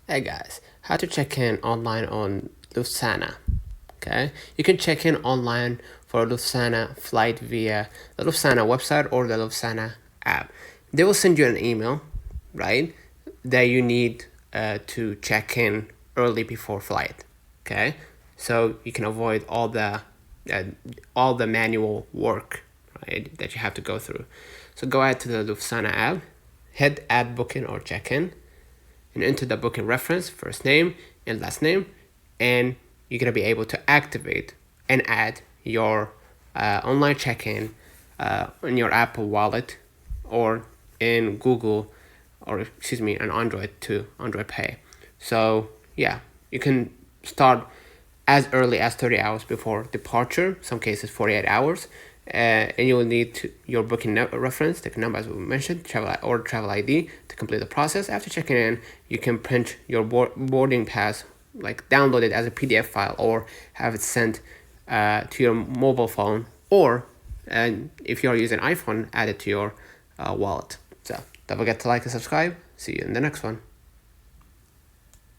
Hey guys, how to check in online on Lufthansa. Okay, you can check in online for a Lufthansa flight via the Lufthansa website or the Lufthansa app. They will send you an email, right? That you need to check in early before flight. Okay, so you can avoid all the manual work, right, that you have to go through. So go ahead to the Lufthansa app, hit add booking or check in, and enter the booking reference, first name and last name, and you're gonna be able to activate and add your online check-in in your Apple Wallet or in Google, or excuse me, an Android to Android Pay. So yeah, you can start as early as 30 hours before departure, some cases 48 hours, and you will need your booking reference, the number as we mentioned, travel ID to complete the process. After checking in, you can print your boarding pass, like download it as a PDF file or have it sent to your mobile phone, or and if you're using iPhone, add it to your wallet. So don't forget to like and subscribe. See you in the next one.